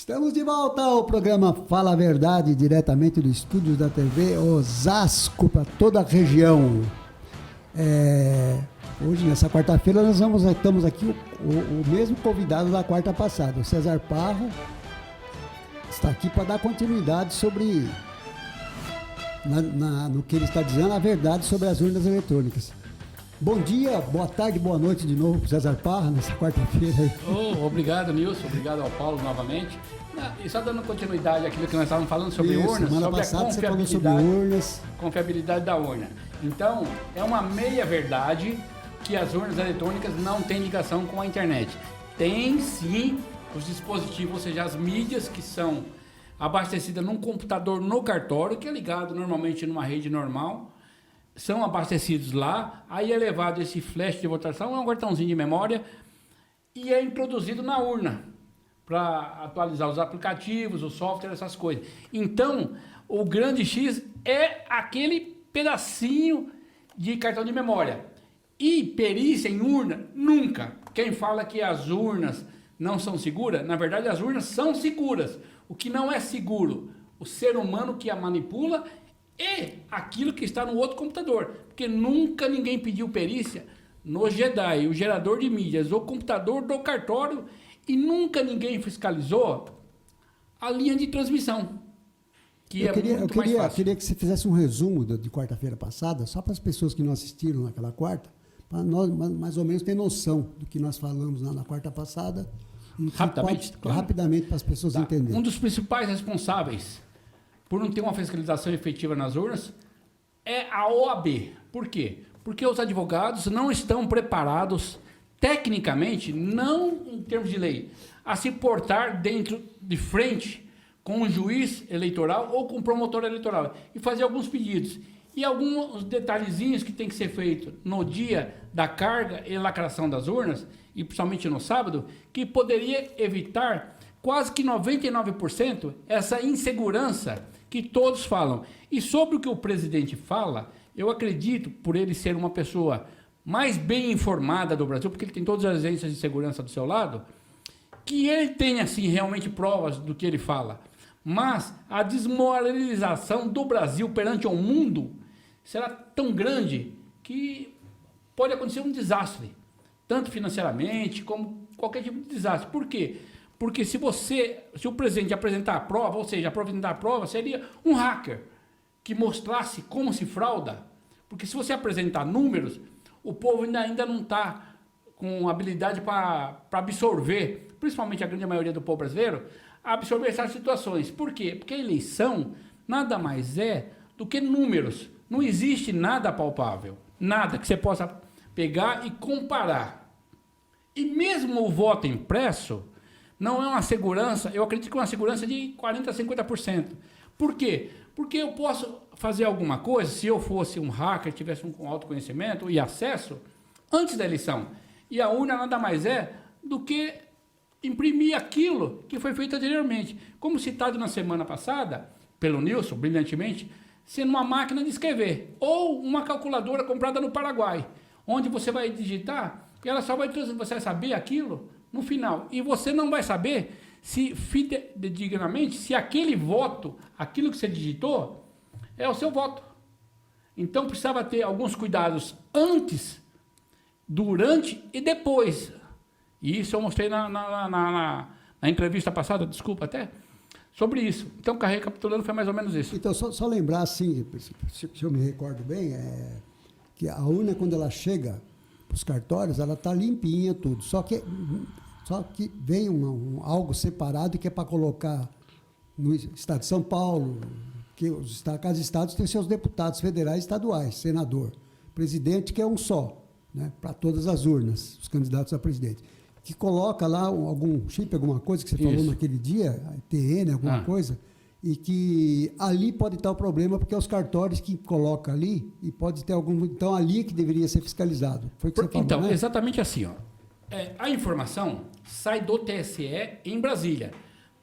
Estamos de volta ao programa Fala a Verdade, diretamente do estúdio da TV Osasco, para toda a região. Hoje, nessa quarta-feira, nós estamos aqui o mesmo convidado da quarta passada, o César Parra, está aqui para dar continuidade sobre, no que ele está dizendo, a verdade sobre as urnas eletrônicas. Bom dia, boa tarde, boa noite de novo para o César Parra, nessa quarta-feira. Obrigado, Nilson, obrigado ao Paulo novamente. E só dando continuidade àquilo que nós estávamos falando sobre urnas, sobre a confiabilidade da urna. Então, é uma meia-verdade que as urnas eletrônicas não têm ligação com a internet. Tem sim os dispositivos, ou seja, as mídias que são abastecidas num computador no cartório, que é ligado normalmente numa rede normal, são abastecidos lá, aí é levado esse flash de votação, é um cartãozinho de memória, e é introduzido na urna, para atualizar os aplicativos, o software, essas coisas. Então, o grande X é aquele pedacinho de cartão de memória. E perícia em urna, nunca. Quem fala que as urnas não são seguras, na verdade as urnas são seguras. O que não é seguro, o ser humano que a manipula e aquilo que está no outro computador. Porque nunca ninguém pediu perícia no GEDAI, o gerador de mídias, o computador do cartório, e nunca ninguém fiscalizou a linha de transmissão. Eu queria que você fizesse um resumo de quarta-feira passada, só para as pessoas que não assistiram naquela quarta, para nós mais ou menos ter noção do que nós falamos na quarta passada. Rapidamente para as pessoas entenderem. Um dos principais responsáveis por não ter uma fiscalização efetiva nas urnas é a OAB. Por quê? Porque os advogados não estão preparados, tecnicamente, não em termos de lei, a se portar de frente com um juiz eleitoral ou com um promotor eleitoral e fazer alguns pedidos. E alguns detalhezinhos que tem que ser feito no dia da carga e lacração das urnas, e principalmente no sábado, que poderia evitar quase que 99% essa insegurança que todos falam. E sobre o que o presidente fala, eu acredito, por ele ser uma pessoa mais bem informada do Brasil, porque ele tem todas as agências de segurança do seu lado, que ele tenha, assim, realmente provas do que ele fala. Mas a desmoralização do Brasil perante o mundo será tão grande que pode acontecer um desastre, tanto financeiramente como qualquer tipo de desastre. Por quê? Porque se o presidente apresentar a prova, ou seja, apresentar a prova seria um hacker que mostrasse como se frauda. Porque se você apresentar números, o povo ainda não está com habilidade para absorver, principalmente a grande maioria do povo brasileiro, absorver essas situações. Por quê? Porque a eleição nada mais é do que números. Não existe nada palpável, nada que você possa pegar e comparar. E mesmo o voto impresso não é uma segurança, eu acredito que é uma segurança de 40% a 50%. Por quê? Porque eu posso fazer alguma coisa, se eu fosse um hacker, tivesse um autoconhecimento e acesso, antes da eleição. E a urna nada mais é do que imprimir aquilo que foi feito anteriormente. Como citado na semana passada, pelo Nilson, brilhantemente, sendo uma máquina de escrever, ou uma calculadora comprada no Paraguai, onde você vai digitar e ela só vai você vai saber aquilo no final. E você não vai saber se fidedignamente, se aquele voto, aquilo que você digitou, é o seu voto. Então precisava ter alguns cuidados antes, durante e depois. E isso eu mostrei na entrevista passada, desculpa até, sobre isso. Então, recapitulando, foi mais ou menos isso. Então, só lembrar, assim, se eu me recordo bem, que a urna, quando ela chega para os cartórios, ela está limpinha, tudo. Só que vem algo separado que é para colocar no Estado de São Paulo, que cada estado tem seus deputados federais e estaduais, senador, presidente, que é um só, né, para todas as urnas, os candidatos a presidente. Que coloca lá algum chip, alguma coisa que você falou naquele dia, TN, alguma coisa, e que ali pode estar o problema, porque é os cartórios que colocam ali, e pode ter algum... Então, ali que deveria ser fiscalizado. Foi o que você falou, então, né? Exatamente assim, ó. A informação sai do TSE em Brasília,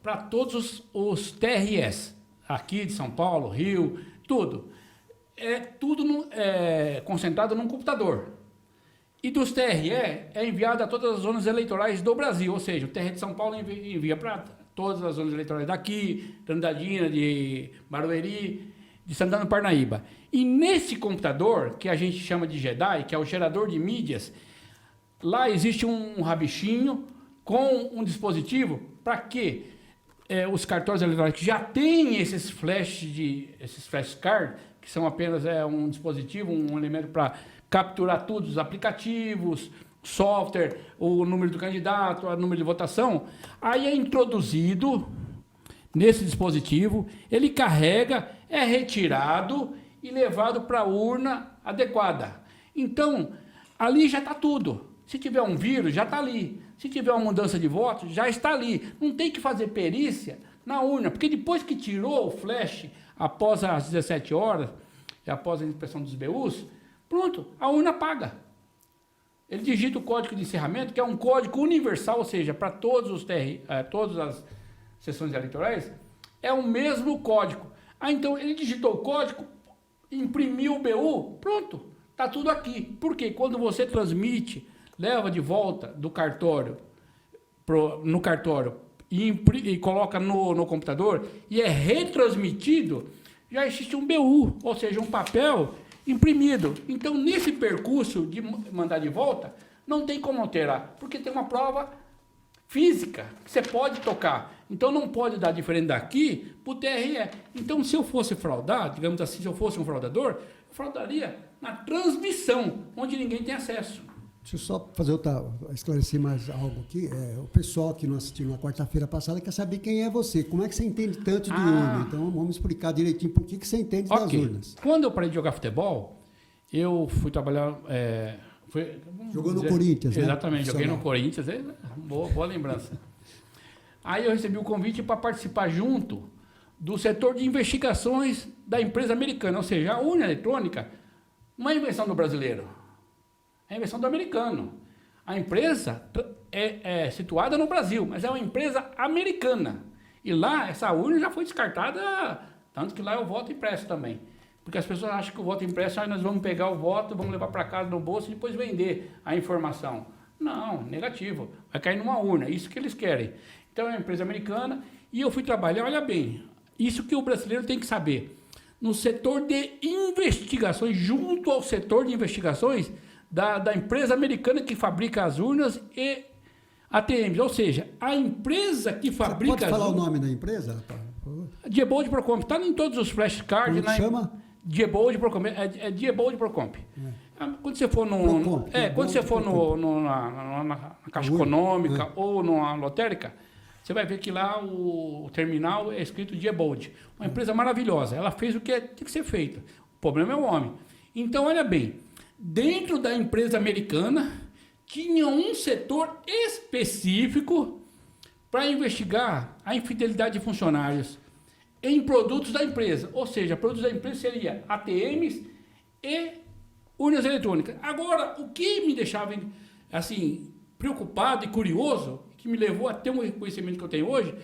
para todos os TRS, aqui de São Paulo, Rio, tudo. Tudo concentrado num computador. E dos TRE é enviado a todas as zonas eleitorais do Brasil, ou seja, o TRE de São Paulo envia para todas as zonas eleitorais daqui, de Andradina, de Barueri, de Santana do Parnaíba. E nesse computador, que a gente chama de JEDI, que é o gerador de mídias, lá existe um rabichinho com um dispositivo para que os cartórios eleitorais que já têm esses flashcards, que são apenas um dispositivo, um elemento para capturar tudo, os aplicativos, software, o número do candidato, o número de votação, aí é introduzido nesse dispositivo, ele carrega, é retirado e levado para a urna adequada. Então, ali já está tudo. Se tiver um vírus, já está ali. Se tiver uma mudança de voto, já está ali. Não tem que fazer perícia na urna, porque depois que tirou o flash, após as 17 horas, e após a inspeção dos BUs, pronto, a urna apaga. Ele digita o código de encerramento, que é um código universal, ou seja, para todas as sessões eleitorais, é o mesmo código. Então, ele digitou o código, imprimiu o BU, pronto, está tudo aqui. Por quê? Quando você transmite, leva de volta do cartório no cartório e coloca no computador e é retransmitido, já existe um BU, ou seja, um papel imprimido. Então, nesse percurso de mandar de volta, não tem como alterar, porque tem uma prova física que você pode tocar. Então, não pode dar diferente daqui para o TRE. Então, se eu fosse fraudar, digamos assim, se eu fosse um fraudador, eu fraudaria na transmissão, onde ninguém tem acesso. Deixa eu só esclarecer mais algo aqui. O pessoal que não assistiu na quarta-feira passada quer saber quem é você. Como é que você entende tanto de urna? Então, vamos explicar direitinho por que você entende das urnas. Quando eu parei de jogar futebol, eu fui trabalhar... Jogou no Corinthians, né? Exatamente, joguei no Corinthians. Boa lembrança. Aí eu recebi o convite para participar junto do setor de investigações da empresa americana. Ou seja, a urna eletrônica não é invenção do brasileiro. É invenção do americano. A empresa é situada no Brasil, mas é uma empresa americana. E lá, essa urna já foi descartada, tanto que lá é o voto impresso também. Porque as pessoas acham que o voto impresso, nós vamos pegar o voto, vamos levar para casa no bolso e depois vender a informação. Não, negativo. Vai cair numa urna, isso que eles querem. Então, é uma empresa americana e eu fui trabalhar, olha bem, isso que o brasileiro tem que saber. No setor de investigações, junto ao setor de investigações, da empresa americana que fabrica as urnas e ATMs, ou seja, a empresa que fabrica... Pode falar o nome da empresa? Diebold Procomp, está em todos os flashcards. Como chama? Diebold Procomp, é Diebold Procomp. Quando você for quando você for na Caixa Econômica ou na lotérica, você vai ver que lá o terminal é escrito Diebold. Uma empresa maravilhosa, ela fez o que tem que ser feito. O problema é o homem. Então, olha bem, dentro da empresa americana, tinha um setor específico para investigar a infidelidade de funcionários em produtos da empresa. Ou seja, produtos da empresa seria ATMs e urnas eletrônicas. Agora, o que me deixava assim, preocupado e curioso, que me levou a ter um conhecimento que eu tenho hoje,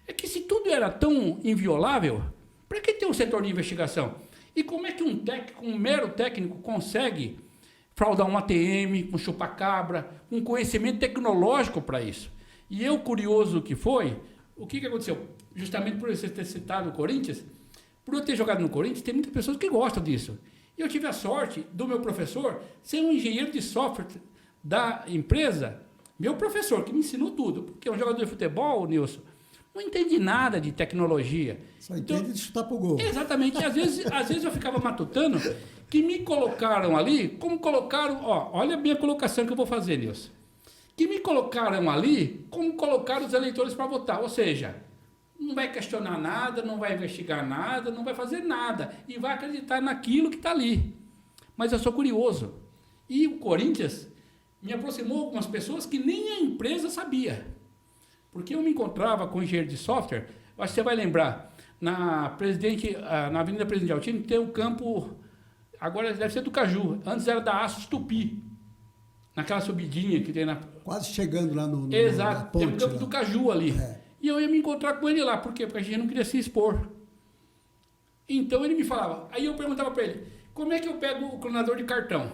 é que se tudo era tão inviolável, para que ter um setor de investigação? E como é que um mero técnico consegue fraudar um ATM, um chupa-cabra, um conhecimento tecnológico para isso? E eu, curioso que foi, o que aconteceu? Justamente por você ter citado o Corinthians, por eu ter jogado no Corinthians, tem muitas pessoas que gostam disso. E eu tive a sorte do meu professor ser um engenheiro de software da empresa, meu professor, que me ensinou tudo. Porque um jogador de futebol, Nilson, não entende nada de tecnologia. Só entende de chutar pro gol. Exatamente. Às vezes eu ficava matutando que me colocaram ali, como colocaram... olha bem a colocação que eu vou fazer, Nilson. Que me colocaram ali, como colocaram os eleitores para votar. Ou seja, não vai questionar nada, não vai investigar nada, não vai fazer nada. E vai acreditar naquilo que está ali. Mas eu sou curioso. E o Corinthians me aproximou algumas pessoas que nem a empresa sabia. Porque eu me encontrava com engenheiro de software, acho que você vai lembrar, na Avenida Presidente Altino tem um campo, agora deve ser do Caju, antes era da Aços Tupi, naquela subidinha que tem na... Quase chegando lá no Exato, na ponte, tem um campo do Caju ali. E eu ia me encontrar com ele lá, por quê? Porque a gente não queria se expor. Então ele me falava, aí eu perguntava para ele, como é que eu pego o clonador de cartão?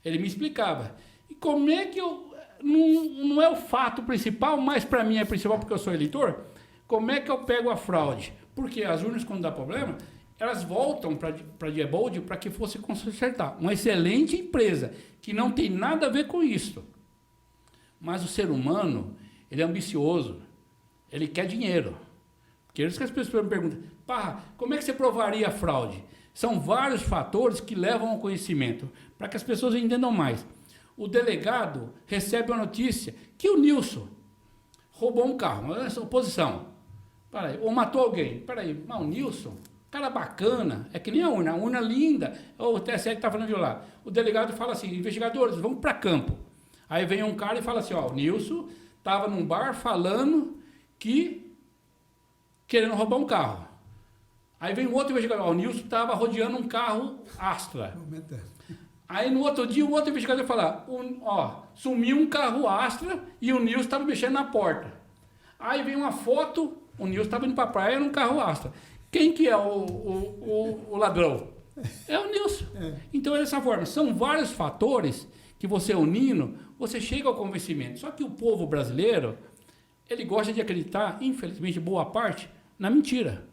Ele me explicava. E como é que eu... Não é o fato principal, mas para mim é principal porque eu sou eleitor. Como é que eu pego a fraude? Porque as urnas, quando dá problema, elas voltam para a Diebold para que fosse consertar. Uma excelente empresa, que não tem nada a ver com isso. Mas o ser humano, ele é ambicioso, ele quer dinheiro. Porque é isso que as pessoas me perguntam, Parra, como é que você provaria a fraude? São vários fatores que levam ao conhecimento, para que as pessoas entendam mais. O delegado recebe a notícia que o Nilson roubou um carro, essa oposição. Peraí, ou matou alguém. Peraí, mas o Nilson, cara bacana, é que nem a urna linda, ou o TSE que está falando de lá. O delegado fala assim, investigadores, vamos para campo. Aí vem um cara e fala assim, ó, o Nilson estava num bar falando que querendo roubar um carro. Aí vem um outro investigador, ó, o Nilson estava rodeando um carro Astra. Aí no outro dia, o outro investigador fala, sumiu um carro Astra e o Nilson estava mexendo na porta. Aí vem uma foto, o Nilson estava indo para a praia num carro Astra. Quem que é o ladrão? É o Nilson. Então, dessa forma, são vários fatores que você unindo, você chega ao convencimento. Só que o povo brasileiro, ele gosta de acreditar, infelizmente, boa parte, na mentira.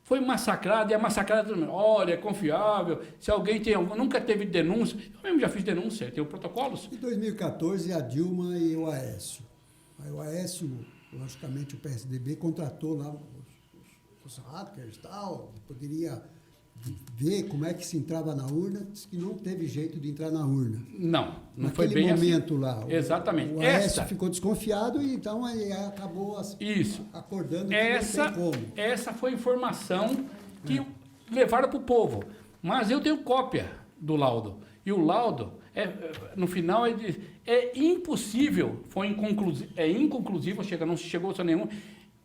Foi massacrado, e é massacrado todo mundo. Olha, é confiável, se alguém tem algum... Nunca teve denúncia. Eu mesmo já fiz denúncia, tenho protocolos. Em 2014, a Dilma e o Aécio. Aí o Aécio, logicamente, o PSDB contratou lá os hackers e tal, poderia ver como é que se entrava na urna, disse que não teve jeito de entrar na urna. Não foi bem momento assim. Lá. Exatamente. O Aécio ficou desconfiado e então aí acabou acordando que não tem como. Essa foi a informação que levaram para o povo. Mas eu tenho cópia do laudo. E o laudo, no final, é impossível, inconclusivo, não chegou a nenhum,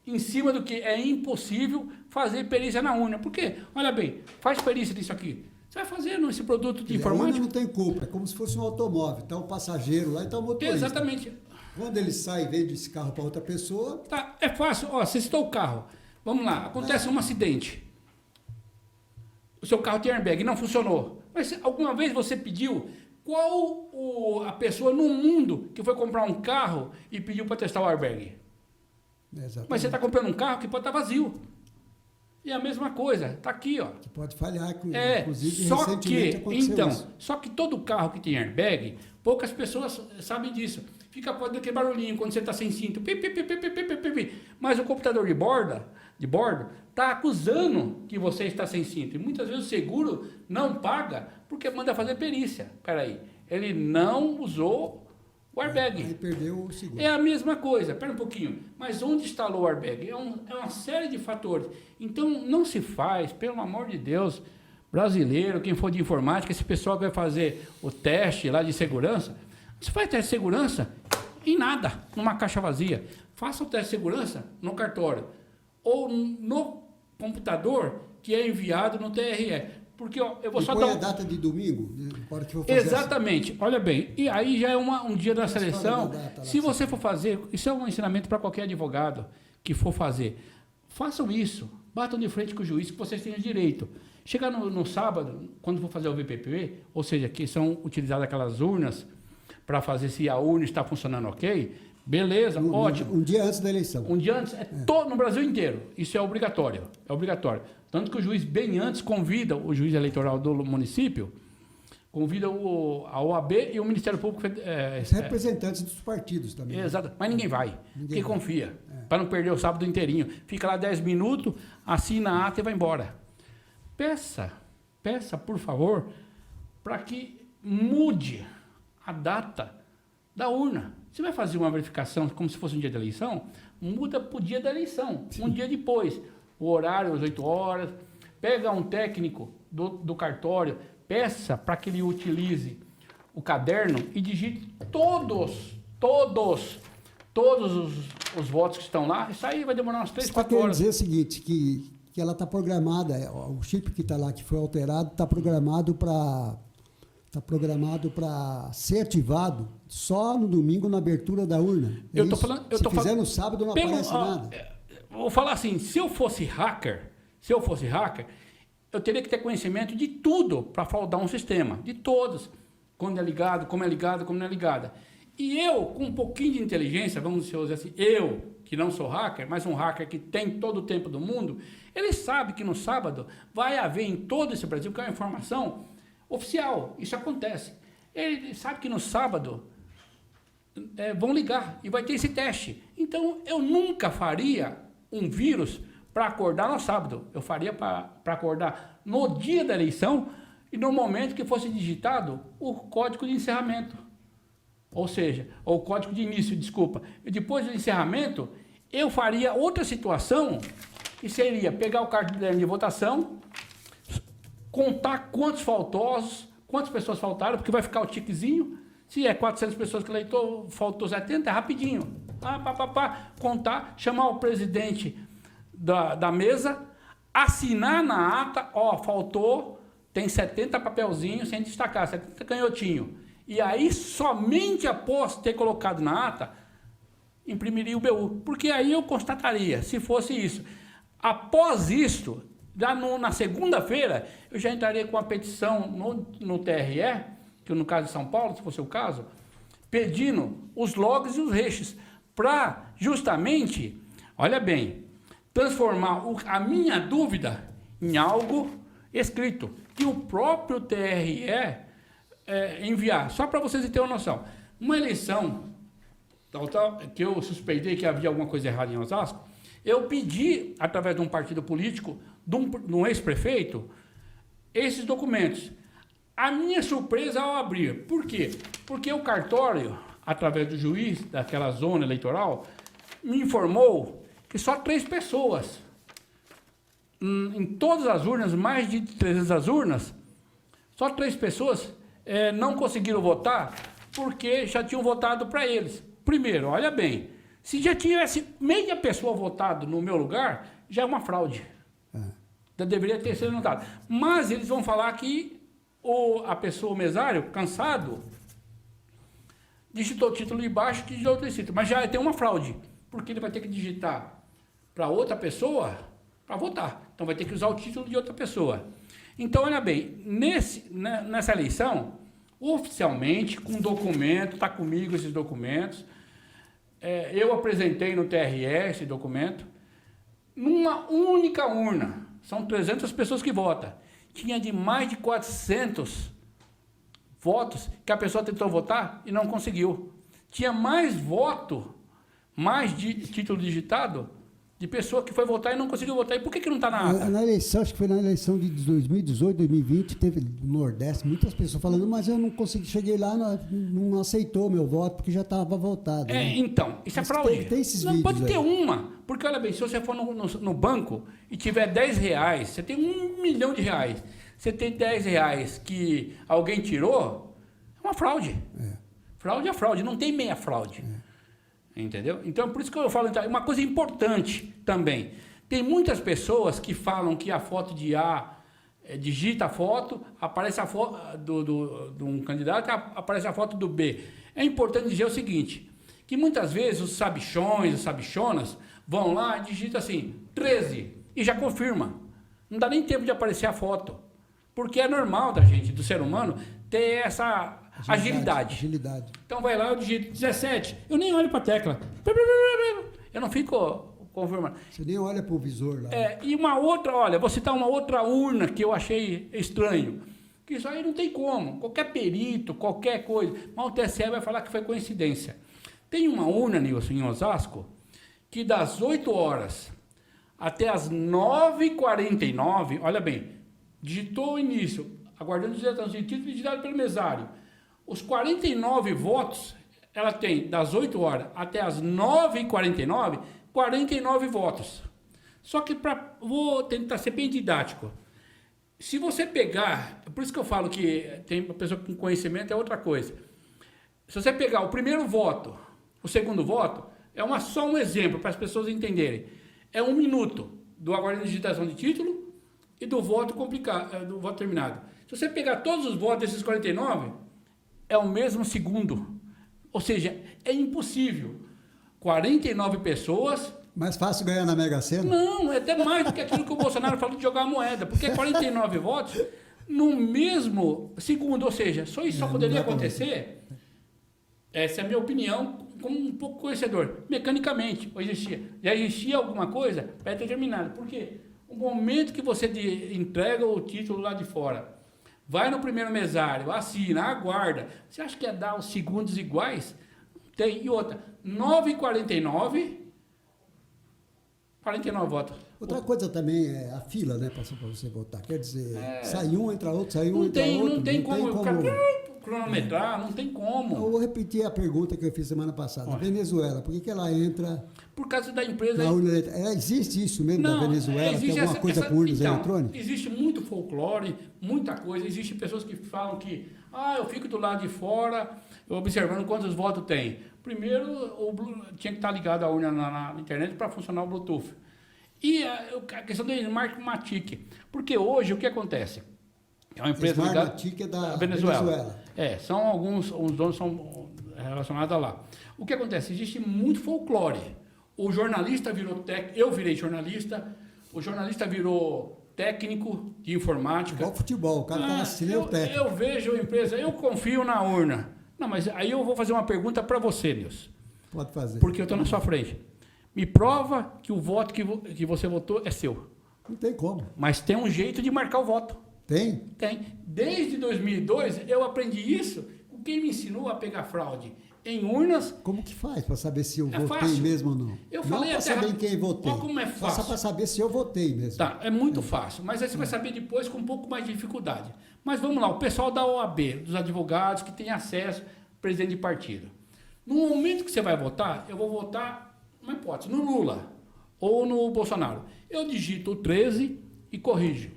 em cima do que é impossível fazer perícia na urna. Por quê? Olha bem, faz perícia disso aqui. Você vai fazer nesse produto de informática? A urna não tem culpa, é como se fosse um automóvel. Está o passageiro lá e está o motorista. Exatamente. Quando ele sai e vende esse carro para outra pessoa... Tá, é fácil. Ó, você citou o carro. Vamos lá, acontece um acidente. O seu carro tem airbag, não funcionou. Mas alguma vez você pediu qual a pessoa no mundo que foi comprar um carro e pediu para testar o airbag? Exatamente. Mas você está comprando um carro que pode estar vazio. E a mesma coisa, está aqui, ó. Que pode falhar, inclusive recentemente aconteceu isso. Só que todo carro que tem airbag, poucas pessoas sabem disso. Fica podendo aquele barulhinho quando você está sem cinto. Mas o computador de bordo está acusando que você está sem cinto. E muitas vezes o seguro não paga porque manda fazer perícia. Peraí, ele não usou o airbag. Aí perdeu o seguro. É a mesma coisa. Espera um pouquinho. Mas onde instalou o airbag? É uma série de fatores. Então, não se faz, pelo amor de Deus, brasileiro, quem for de informática, esse pessoal que vai fazer o teste lá de segurança, você faz teste de segurança em nada, numa caixa vazia. Faça o teste de segurança no cartório. Ou no computador que é enviado no TRE. Porque ó, eu vou só dar a data de domingo, hora que eu vou fazer. Exatamente. Olha bem, e aí já é um dia da seleção. Se você for fazer, isso é um ensinamento para qualquer advogado que for fazer. Façam isso. Batam de frente com o juiz que vocês tenham direito. Chegar no sábado, quando for fazer o VPP, ou seja, que são utilizadas aquelas urnas para fazer se a urna está funcionando ok, beleza, ótimo. Um dia antes da eleição. Um dia antes, todo no Brasil inteiro. Isso é obrigatório. É obrigatório. Tanto que o juiz, bem antes, convida o juiz eleitoral do município, convida a OAB e o Ministério Público... representantes dos partidos também. Exato. Mas ninguém vai. Porque confia. Para não perder o sábado inteirinho. Fica lá 10 minutos, assina a ata e vai embora. Peça, por favor, para que mude a data da urna. Você vai fazer uma verificação como se fosse um dia da eleição? Muda para o dia da eleição, um dia depois. O horário, às 8 horas. Pega um técnico do cartório, peça para que ele utilize o caderno e digite todos os votos que estão lá. Isso aí vai demorar umas 3, 4 horas. Quer dizer o seguinte, que ela está programada, o chip que está lá, que foi alterado, está programado para ser ativado só no domingo na abertura da urna. Se fizer no sábado não aparece nada. Vou falar assim, se eu fosse hacker, eu teria que ter conhecimento de tudo para fraudar um sistema, de todos. Quando é ligado, como é ligado, como não é ligada. E eu, com um pouquinho de inteligência, vamos dizer assim, eu, que não sou hacker, mas um hacker que tem todo o tempo do mundo, ele sabe que no sábado vai haver em todo esse Brasil, que é uma informação oficial, isso acontece. Ele sabe que no sábado vão ligar e vai ter esse teste. Então, eu nunca faria um vírus para acordar no sábado. Eu faria para acordar no dia da eleição e no momento que fosse digitado o código de encerramento. Ou seja, o código de início, desculpa. E depois do encerramento, eu faria outra situação, que seria pegar o caderno de votação, contar quantos faltosos, quantas pessoas faltaram, porque vai ficar o tiquezinho. Se é 400 pessoas que eleitor, faltou 70, é rapidinho. Contar, chamar o presidente da mesa, assinar na ata, faltou, tem 70 papelzinhos sem destacar, 70 canhotinho. E aí, somente após ter colocado na ata, imprimiria o BU. Porque aí eu constataria, se fosse isso. Após isso, já na segunda-feira, eu já entraria com a petição no TRE, que no caso de São Paulo, se fosse o caso, pedindo os logs e os hashes, para justamente, olha bem, transformar a minha dúvida em algo escrito, que o próprio TRE enviar. Só para vocês terem uma noção. Uma eleição que eu suspeitei que havia alguma coisa errada em Osasco, eu pedi, através de um partido político, de um ex-prefeito, esses documentos. A minha surpresa ao abrir. Por quê? Porque o cartório, através do juiz daquela zona eleitoral, me informou que só 3 pessoas, em todas as urnas, mais de 300 urnas, só 3 pessoas não conseguiram votar porque já tinham votado para eles. Primeiro, olha bem, se já tivesse meia pessoa votado no meu lugar, já é uma fraude. Já deveria ter sido notado. Mas eles vão falar que a pessoa, o mesário, cansado, digitou o título de baixo que digitou outro título. Mas já tem uma fraude, porque ele vai ter que digitar para outra pessoa para votar. Então vai ter que usar o título de outra pessoa. Então, olha bem, nessa eleição, oficialmente, com documento, está comigo esses documentos, eu apresentei no TRE esse documento, numa única urna, são 300 pessoas que votam, tinha de mais de 400 votos que a pessoa tentou votar e não conseguiu. Tinha mais voto, mais de título digitado, de pessoa que foi votar e não conseguiu votar. E por que não está na ata? Na eleição, acho que foi na eleição de 2018, 2020, teve no Nordeste, muitas pessoas falando, mas eu não consegui, cheguei lá, não aceitou meu voto, porque já estava votado. Né? Então, isso é fraude. Tem esses não vídeos pode ter aí. uma, porque olha bem, se você for no banco e tiver R$10, você tem R$1 milhão, você tem R$10 que alguém tirou, é uma fraude. Fraude é fraude, não tem meia fraude. Entendeu? Então, por isso que eu falo, uma coisa importante também. Tem muitas pessoas que falam que a foto de A, digita a foto, aparece a foto de um candidato, aparece a foto do B. É importante dizer o seguinte, que muitas vezes os sabichões, as sabichonas, vão lá e digitam assim, 13, e já confirma. Não dá nem tempo de aparecer a foto. Porque é normal da gente, do ser humano, ter essa agilidade. Então vai lá, eu digito 17, eu nem olho para a tecla. Eu não fico confirmando. Você nem olha para o visor lá. E uma outra, olha, vou citar uma outra urna que eu achei estranho. Que isso aí não tem como. Qualquer perito, qualquer coisa. Mas o TSE vai falar que foi coincidência. Tem uma urna, Nilson, em Osasco, que das 8 horas até as 9h49, olha bem, digitou o início, aguardando digitação de título digitado pelo mesário. Os 49 votos, ela tem das 8 horas até as 9h49, 49 votos. Só que vou tentar ser bem didático. Se você pegar, por isso que eu falo que tem uma pessoa com conhecimento é outra coisa. Se você pegar o primeiro voto, o segundo voto, só um exemplo para as pessoas entenderem. É 1 minuto do aguardando digitação de título e do voto do voto terminado. Se você pegar todos os votos desses 49, é o mesmo segundo. Ou seja, é impossível. 49 pessoas... Mais fácil ganhar na Mega Sena? Não, é até mais do que aquilo que o Bolsonaro falou de jogar a moeda. Porque 49 votos no mesmo segundo. Ou seja, só isso só poderia acontecer Essa é a minha opinião, como um pouco conhecedor. Mecanicamente, já existia alguma coisa pré-determinada. Por quê? O momento que você entrega o título lá de fora, vai no primeiro mesário, assina, aguarda. Você acha que ia dar os segundos iguais? Tem. E outra, 9h49, 49 votos. Outra coisa também é a fila, né, para você votar. Quer dizer, sai um, entra outro, sai um, entra outro. Não tem como cronometrar, não tem como. Eu vou repetir a pergunta que eu fiz semana passada. Venezuela, por que ela entra... Por causa da empresa... Existe isso mesmo da Venezuela? Tem alguma coisa com urnas eletrônicas? Existe muito folclore, muita coisa. Existem pessoas que falam que eu fico do lado de fora, observando quantos votos tem. Primeiro, tinha que estar ligado a urna na internet para funcionar o Bluetooth. E a questão do Smartmatic. Porque hoje, o que acontece? É uma empresa ligada... Smartmatic é da Venezuela. São alguns, os donos são relacionados a lá. O que acontece? Existe muito folclore. O jornalista virou técnico, eu virei jornalista, o jornalista virou técnico de informática. Igual futebol, o cara está na técnico. Eu vejo a empresa, eu confio na urna. Não, mas aí eu vou fazer uma pergunta para você, Nilson. Pode fazer. Porque eu estou na sua frente. Me prova que o voto que você votou é seu. Não tem como. Mas tem um jeito de marcar o voto. Tem? Tem. Desde 2002, eu aprendi isso com quem me ensinou a pegar fraude em urnas. Como que faz para saber se eu votei fácil. mesmo ou não? Eu não falei para saber em quem votei. Olha como é fácil. Só para saber se eu votei mesmo. Tá, é muito fácil. Mas aí você vai saber depois com um pouco mais de dificuldade. Mas vamos lá, o pessoal da OAB, dos advogados que tem acesso ao presidente de partido. No momento que você vai votar, eu vou votar, uma hipótese, no Lula ou no Bolsonaro. Eu digito o 13 e corrijo.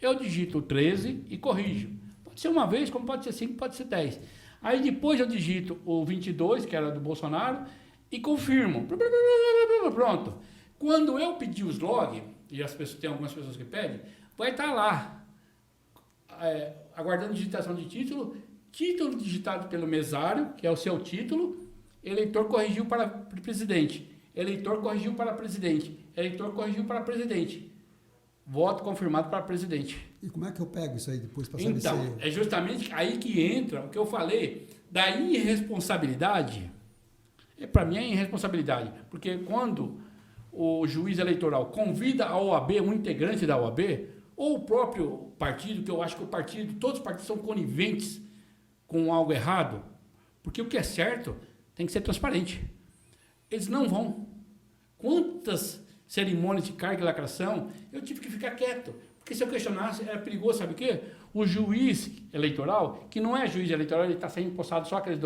Eu digito o 13 e corrijo. Pode ser uma vez, como pode ser 5, pode ser 10. Aí depois eu digito o 22, que era do Bolsonaro, e confirmo. Pronto. Quando eu pedir os log, e as pessoas, tem algumas pessoas que pedem, vai estar lá, aguardando digitação de título digitado pelo mesário, que é o seu título, eleitor corrigiu para presidente, eleitor corrigiu para presidente, eleitor corrigiu para presidente. Voto confirmado para presidente. E como é que eu pego isso aí depois para saber Então, é justamente aí que entra o que eu falei da irresponsabilidade. Para mim é irresponsabilidade, porque quando o juiz eleitoral convida a OAB, um integrante da OAB, ou o próprio partido, que eu acho que todos os partidos são coniventes com algo errado, porque o que é certo tem que ser transparente. Eles não vão. Quantas cerimônias de carga e lacração, eu tive que ficar quieto. Porque se eu questionasse, era perigoso, sabe o quê? O juiz eleitoral, que não é juiz eleitoral, ele está sendo impostado só aqueles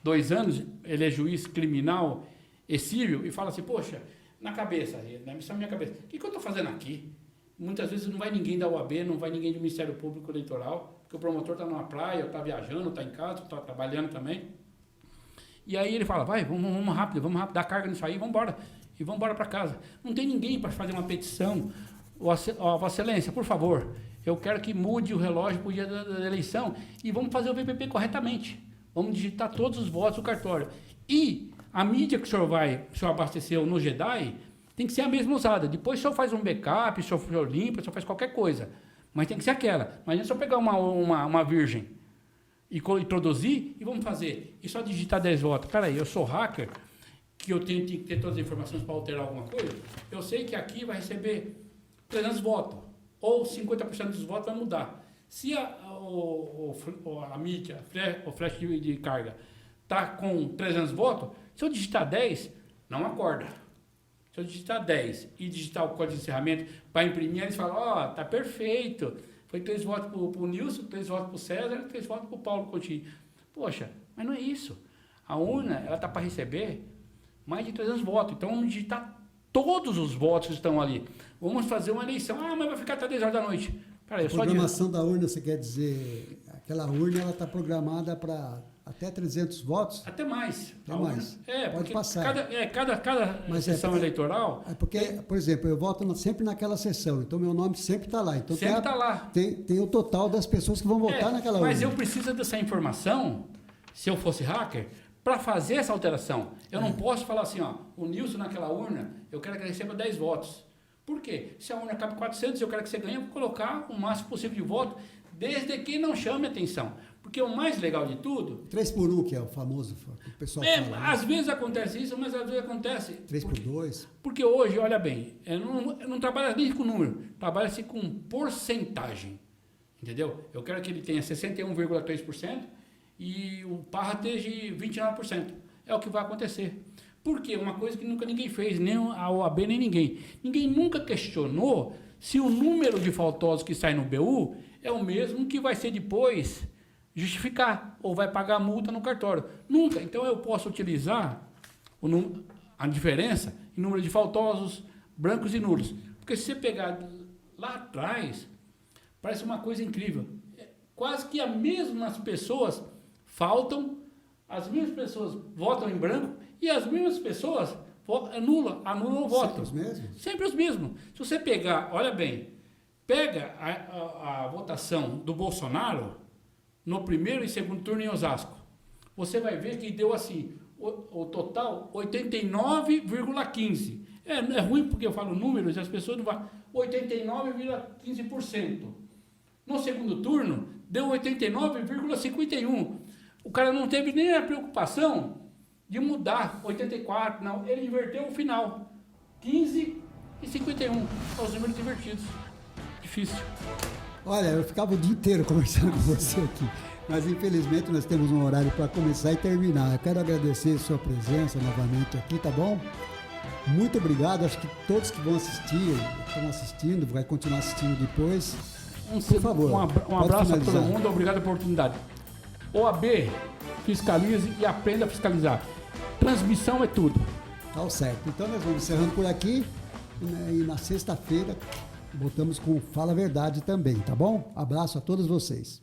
dois anos, ele é juiz criminal e civil, e fala assim, poxa, na cabeça, na missão minha cabeça, o que eu estou fazendo aqui? Muitas vezes não vai ninguém da OAB, não vai ninguém do Ministério Público Eleitoral, porque o promotor está numa praia, está viajando, está em casa, está trabalhando também. E aí ele fala, vai, vamos rápido, dá carga nisso aí, vamos embora. E vamos embora para casa. Não tem ninguém para fazer uma petição. Vossa Excelência, por favor, eu quero que mude o relógio para o dia da eleição e vamos fazer o VPP corretamente. Vamos digitar todos os votos do cartório. E a mídia que o senhor abasteceu no JEDAI tem que ser a mesma usada. Depois o senhor faz um backup, o senhor limpa, o senhor faz qualquer coisa. Mas tem que ser aquela. Imagina se eu pegar uma virgem e introduzir e vamos fazer. E só digitar 10 votos. Peraí, eu sou hacker, que eu tenho que ter todas as informações para alterar alguma coisa, eu sei que aqui vai receber 300 votos, ou 50% dos votos vai mudar. Se a mídia, o flash de carga, está com 300 votos, se eu digitar 10, não acorda. Se eu digitar 10 e digitar o código de encerramento para imprimir, eles falam, tá perfeito, foi 3 votos para o Nilson, 3 votos para o César, 3 votos para o Paulo Coutinho. Poxa, mas não é isso. A urna, ela está para receber mais de 300 votos. Então, vamos digitar todos os votos que estão ali. Vamos fazer uma eleição. Mas vai ficar até 10 horas da noite. Peraí, a programação da urna, você quer dizer, aquela urna ela está programada para até 300 votos? Até mais. Até mais. Pode passar. Cada sessão eleitoral... É porque, por exemplo, eu voto sempre naquela sessão, então meu nome sempre está lá. Então sempre está lá. Tem o total das pessoas que vão votar naquela urna. Mas eu preciso dessa informação, se eu fosse hacker, para fazer essa alteração. Eu não posso falar assim, o Nilson naquela urna, eu quero que ele receba 10 votos. Por quê? Se a urna cabe 400, eu quero que você ganhe, eu vou colocar o máximo possível de voto desde que não chame atenção. Porque o mais legal de tudo... 3x1, que é o famoso, que o pessoal fala. Né? Às vezes acontece isso, mas às vezes acontece... 3x2. Porque hoje, olha bem, eu não trabalho nem com número, trabalha-se com porcentagem. Entendeu? Eu quero que ele tenha 61,3% e o Parra esteja 29%. É o que vai acontecer. Por quê? Uma coisa que nunca ninguém fez, nem a OAB, nem ninguém. Ninguém nunca questionou se o número de faltosos que sai no BU é o mesmo que vai ser depois justificar ou vai pagar multa no cartório. Nunca. Então eu posso utilizar a diferença em número de faltosos, brancos e nulos. Porque se você pegar lá atrás, parece uma coisa incrível. Quase que as mesmas pessoas faltam, as mesmas pessoas votam em branco e as mesmas pessoas anulam o voto. Sempre os mesmos? Sempre os mesmos. Se você pegar, olha bem, pega a votação do Bolsonaro no primeiro e segundo turno em Osasco. Você vai ver que deu assim, o total 89,15%. É ruim porque eu falo números e as pessoas não vão. 89,15%. No segundo turno, deu 89,51%. O cara não teve nem a preocupação de mudar 84%. Não, ele inverteu o final. 15 e 51. Os números invertidos. Difícil. Olha, eu ficava o dia inteiro conversando com você aqui, mas infelizmente nós temos um horário para começar e terminar. Eu quero agradecer a sua presença novamente aqui, tá bom? Muito obrigado, acho que todos que vão assistir, estão assistindo, vai continuar assistindo depois. Por favor. Um abraço a todo mundo, obrigado pela oportunidade. OAB, fiscalize e aprenda a fiscalizar. Transmissão é tudo. Tá certo. Então nós vamos encerrando por aqui e na sexta-feira voltamos com Fala a Verdade também, tá bom? Abraço a todos vocês.